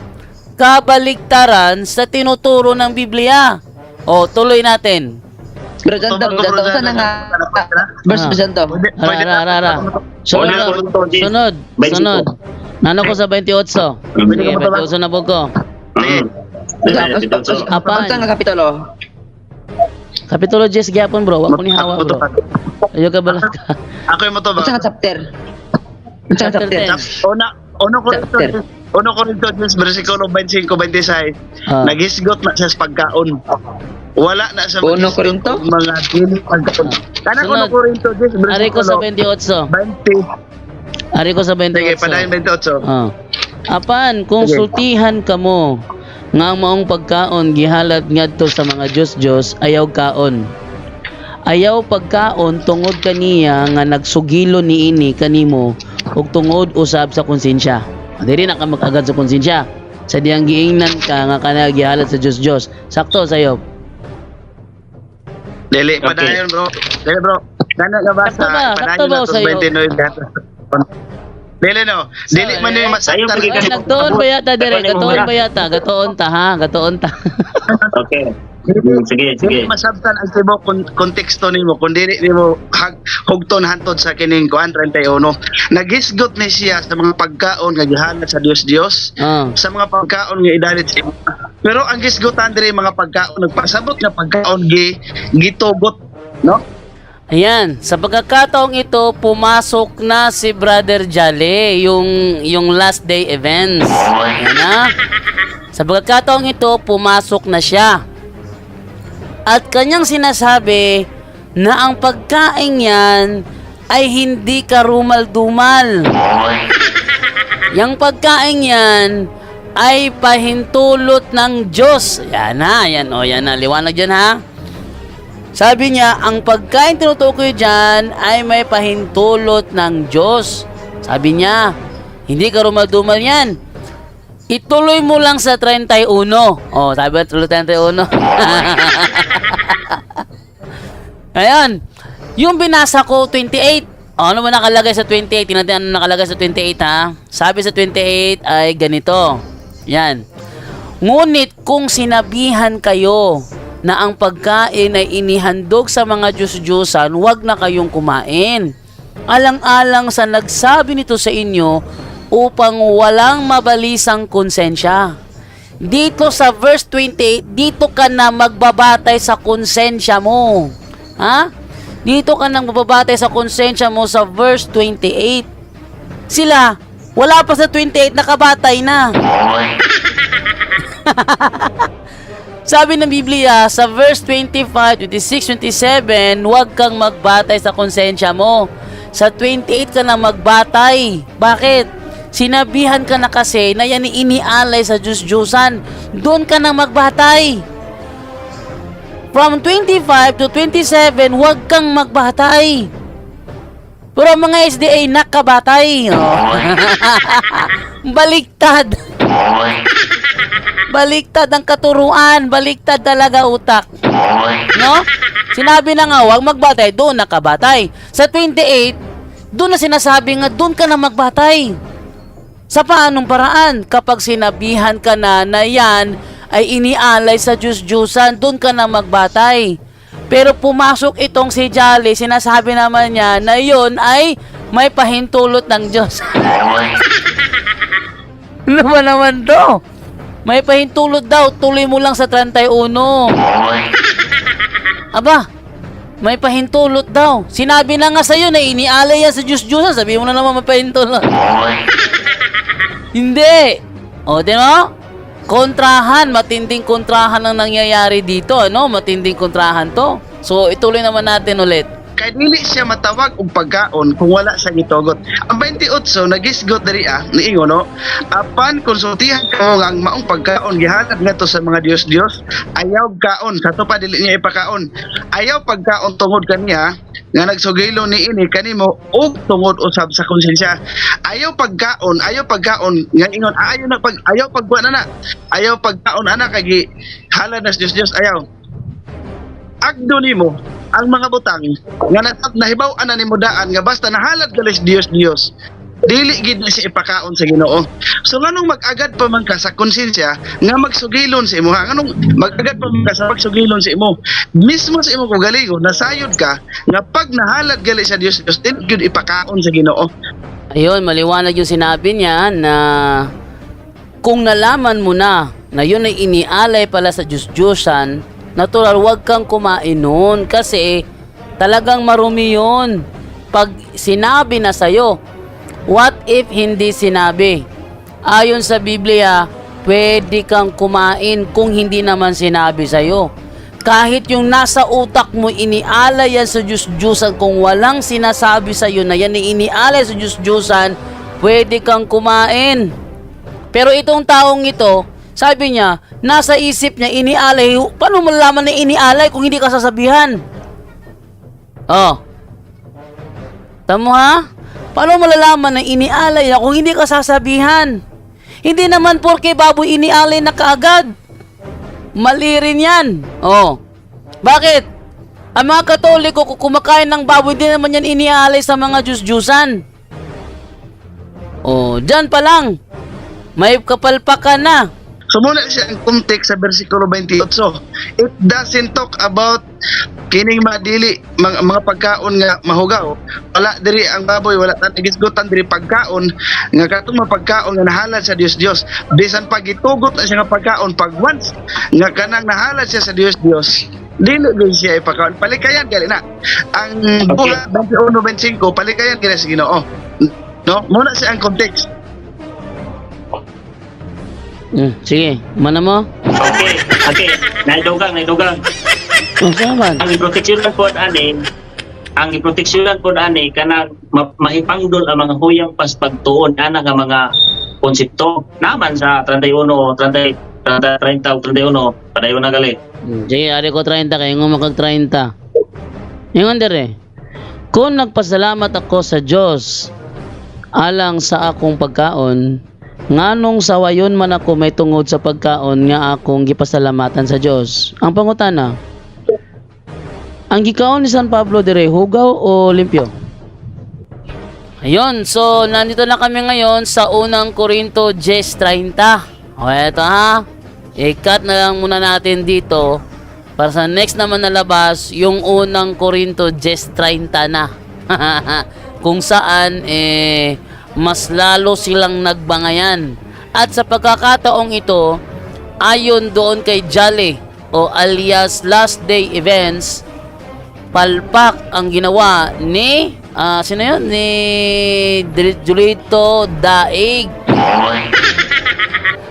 kabaligtaran sa tinuturo ng Biblia. O, tuloy natin. Brotando, saan na nga? Verse, Brotando. Ara. Sunod. Nano ko sa 28. Sige, 28 na po ko. Apan. Saan nga kapitulo? Kapitulo 10 gyapon bro, wag ko ni hawa bro. Ayo ka balag ka. Ako yung motobag. Saan nga chapter? Saan nga Chapter chapter? 10. Uno Corinto 10, versikulo 25-26. Nagisgot na siya sa pagkaon. Wala na sa Uno Corinto? mga dili pagkaon. Kana Sunod. Uno Corinto 10, Ari ko sa versikulo 28. 20. Ari ko sa 28. Sige, padayon 28. Ah. Apan, kung Sige. sultihan ka mo nga ang maong pagkaon gihalad ngadto sa mga Diyos ayaw kaon. Ayaw pagkaon tungod kaniya nga nagsugilo niini kanimo ug tungod usab sa konsensya. Diri na ka mag-agad sa konsensya. Sa diyang giingnan ka nga kana gihalad sa Diyos. Sakto sayo. Dili, padayon bro. Dili bro. Kana nga basa. Sakto ba? Sakto ba Padayon na sa'yo? 29. Dili no. Dili man yung Ayaw masaktan. pagiging- Ay, nagtuon ba yata dire? Gatuon ba yata? Gatuon ta ha? Gatuon ta. Okay. Sige. Dili masabtan ang tibo konteksto nimo kun dili nimo hugton hantod sa kining kuan 31. Nagisgot ni siya sa mga pagkaon nga gihalad sa Dios Ah. sa mga pagkaon nga idalit sa imo. Pero ang gisgotan diri mga pagkaon nagpasabot nga pagkaon gitugot, no? Ayan, sa pagkakataong ito, pumasok na si Brother Jale, yung last day events. Ayan na. Sa pagkakataong ito, pumasok na siya. At kanyang sinasabi na ang pagkain yan ay hindi karumal-dumal. Yang pagkain yan ay pahintulot ng Diyos. Yan na, liwanag dyan ha. Sabi niya, ang pagkain tinutukoy dyan ay may pahintulot ng Diyos. Sabi niya, hindi ka rumaldumal yan. Ituloy mo lang sa 31. Oh, sabi ba tuloy 31? Ayan. Yung binasa ko, 28. Oh, ano ba nakalagay sa 28? Tingnan natin ano nakalagay sa 28 ha. Sabi sa 28 ay ganito. Yan. Ngunit kung sinabihan kayo na ang pagkain ay inihandog sa mga Diyos-Diyosan, huwag na kayong kumain. Alang-alang sa nagsabi nito sa inyo upang walang mabalisang konsensya. Dito sa verse 28, dito ka na magbabatay sa konsensya mo. Ha? Dito ka nang magbabatay sa konsensya mo sa verse 28. Sila, wala pa sa 28, nakabatay na. Sabi ng Biblia sa verse 25, 26, 27, huwag kang magbatay sa konsensya mo. Sa 28 ka na magbatay. Bakit? Sinabihan ka na kasi na yan inialay sa Diyos-Diyosan. Doon ka na magbatay. from 25 to 27, huwag kang magbatay. Pero mga SDA, nakabatay. Oh. Baliktad. Baliktad ang katuruan. Baliktad talaga utak. No? Sinabi na nga, huwag magbatay. Doon nakabatay. Sa 28, doon na sinasabi nga, doon ka na magbatay. Sa paanong paraan? Kapag sinabihan ka na yan ay inialay sa Diyos-Diyusan, doon ka na magbatay. Pero pumasok itong si Jolly, sinasabi naman niya na yun ay may pahintulot ng Diyos. Ano ba naman to? May pahintulot daw, tuloy mo lang sa 31. Aba, may pahintulot daw. Sinabi na nga sa'yo na inialay yan sa Diyos-Diyusan, sabi mo na naman may pahintulot. Hindi. O, di mo? Kontrahan, matinding kontrahan ang nangyayari dito, ano? Matinding kontrahan to. So, ituloy naman natin ulit. Kay dili siya matawag og pagkaon kung wala sa gitugot. Ang 28 nagisgot diri niingon no, apan konsultihan ko nga ang maong pagkaon gihalad ngadto sa mga Dios ayaw kaon sa to pa dili niya ipakaon. Ayaw pagkaon tungod kaniya nga nagsugilo ni ini kanimo og tungod usab sa konsensya. Ayaw pagkaon nga ingon ayaw pagkuan ana. Ayaw pagkaon ana kay halad na Dios ayaw. Agdo nimo ang mga butang nga nahibaw-an na nimo daan nga basta nahalad galis Dios dili gid na siya ipakaon sa Ginoo. So nganong mag-agad pa man ka sa konsensya nga magsugilon sa imo, nganong mag-agad pa man ka sa magsugilon sa imo mismo sa imo kagalingon nasayod ka nga pag nahalad gali sa Dios dili gid ipakaon sa Ginoo. Ayun, maliwanag yung sinabi niya na kung nalaman mo na yun ay inialay pala sa Diyos-Diyusan, natural, wag kang kumain nun kasi talagang marumi yun. Pag sinabi na sa'yo, what if hindi sinabi? Ayon sa Biblia, pwede kang kumain kung hindi naman sinabi sa'yo. Kahit yung nasa utak mo, inialay yan sa Diyos-Diyusan, kung walang sinasabi sa'yo na yan inialay sa Diyos-Diyusan, pwede kang kumain. Pero itong taong ito, sabi niya, nasa isip niya, inialay. Paano malalaman na inialay kung hindi ka sasabihan? Oh. Tamo ha? Paano malalaman na inialay na kung hindi ka sasabihan? Hindi naman porke baboy inialay na kaagad. Mali rin yan. Oh. Bakit? Ang mga Katoliko, kung kumakain ng baboy, hindi naman yan inialay sa mga Diyos-Diyusan. Oh, dyan pa lang. May kapalpakan na. So muna siya ang context sa versikulo 28. It doesn't talk about kining madili mga pagkaon nga mahugaw. Wala diri ang baboy, wala ta nagisgutan diri pagkaon nga katong mapagkaon nga nahalad sa Dios. Bisan pag itugot na siya nga pagkaon pag once nga kanang nahalad siya sa Dios, dili gyud siya ipakaon. Palikayan gali na. Ang buhat 21-25 palikayan kini sa Ginoo. No, muna siya ang context. Sige, mana mo? Okay. Naidugang. Oh, saman. Ang iproteksyonan po ani kanang mahipangdol ang mga huyang paspagtuon ana nga mga konsepto naman sa 31 padayon na gali. Sige, ari ko 30 kayo nga makag 30. Ingon dire. Kung nagpasalamat ako sa Dios alang sa akong pagkaon, nganong sawayon man ako may tungod sa pagkaon nga akong gipasalamatan sa Dios. Ang pangutana, ang gikaon ni San Pablo dire hugaw o limpyo? Ayun, so nandito na kami ngayon sa unang Korinto 10:30. O eto ha, i-cut na lang muna natin dito para sa next naman na labas yung unang Korinto 10:30 na. Kung saan mas lalo silang nagbangayan. At sa pagkakataong ito, ayon doon kay Jolly o alias Last Day Events, palpak ang ginawa ni sino yun? Ni Julito Daig.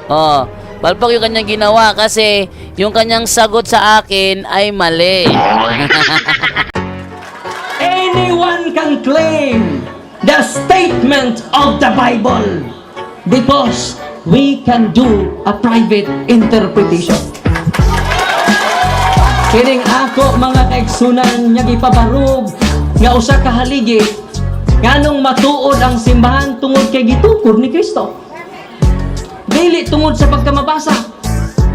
Oh, palpak yung kanyang ginawa kasi yung kanyang sagot sa akin ay mali. Anyone can claim the statement of the Bible because we can do a private interpretation. Kining ako mga kaigsunan nga gipabarog nga usa ka haligi nganong matuod ang simbahan tungod kay gitukod ni Kristo. Dili tungod sa pagkamabasa,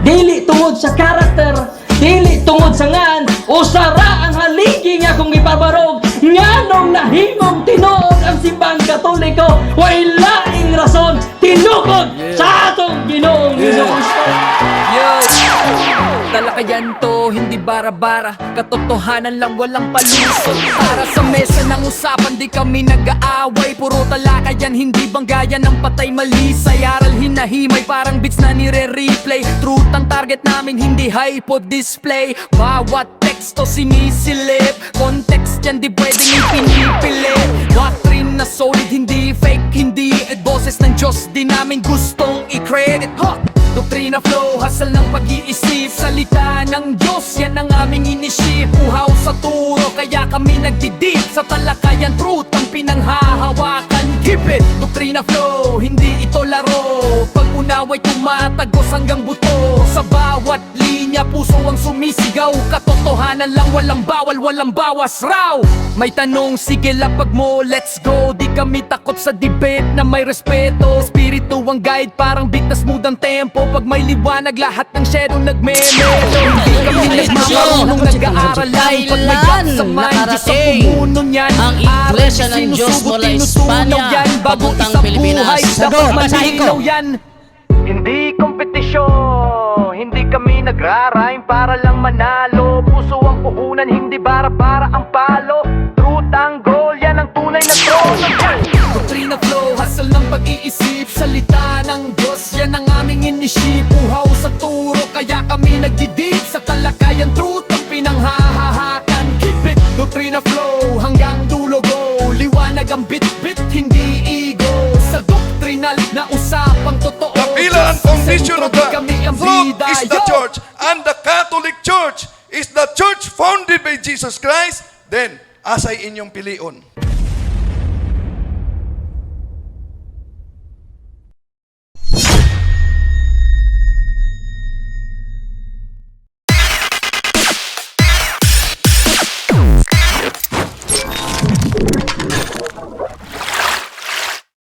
dili tungod sa karakter, dili tungod sa ngan, usara ang haligi nga kung ipabarog nganong nahimong tinuod ang simbahan Katoliko, way laing rason tinukod sa atong Ginoong Hesus Kristo. Yo! Talakayan to, hindi bara-bara. Katotohanan lang, walang palusot. Para sa mesa ng usapan, di kami nag-aaway. Puro talakayan, hindi banggayan ng patay mali. Sayaral hinahimay, parang beats na nire-replay. Truth ang target namin, hindi hypo display. Bawat teksto sinisilip, context yan di pwedeng ipinipilit. Doctrine na solid, hindi fake, hindi boses ng Diyos, di namin gustong i-credit. Doktrina flow, hasal ng pag-iisip. Salita ng Diyos, yan ang aming inisip. Uhaw sa turo, kaya kami nagdidip. Sa talakayan, truth ang pinanghahawakan. Keep it! Doktrina flow, hindi ito laro. Pag-unaway tumatagos hanggang buto. Sa bawat linya, puso ang sumisigaw. Katotohanan lang, walang bawal, walang bawas raw. May tanong, sige lapag mo, let's go. Di kami takot sa debate na may respeto. Espiritu ang guide, parang bigtas mudang tempo. Pag may liwanag, lahat ng shadow nagme-medo. Hindi kami nagmamarunong nag-aaral lang. Pag may gap sa mind, Diyos ang pumuno niyan. ang Iglesia ng Diyos mula Espanya papuntang Pilipinas. Dapat malinaw yan. Hindi kompetisyon, hindi kami nagrarime para lang manalo. Puso ang puhunan, hindi bara-bara ang palo. Truth ang goal, yan ang tunay na trono. Doktrina flow, hasal ng pag-iisip. Salita ng Diyos, yan ang aming inisip. Uhaw sa turo, kaya kami nagdidip. Sa talakayan, truth ang pinanghahahakan. Keep it, doktrina flow, hanggang dulo go. Liwanag ang bit-bit, hindi ego. Sa doktrinal na usapang totoo. The pillar and foundation of the Kami ang truth bida, is the yo! church, and the Catholic Church is the church founded by Jesus Christ. Then, asay inyong pilion.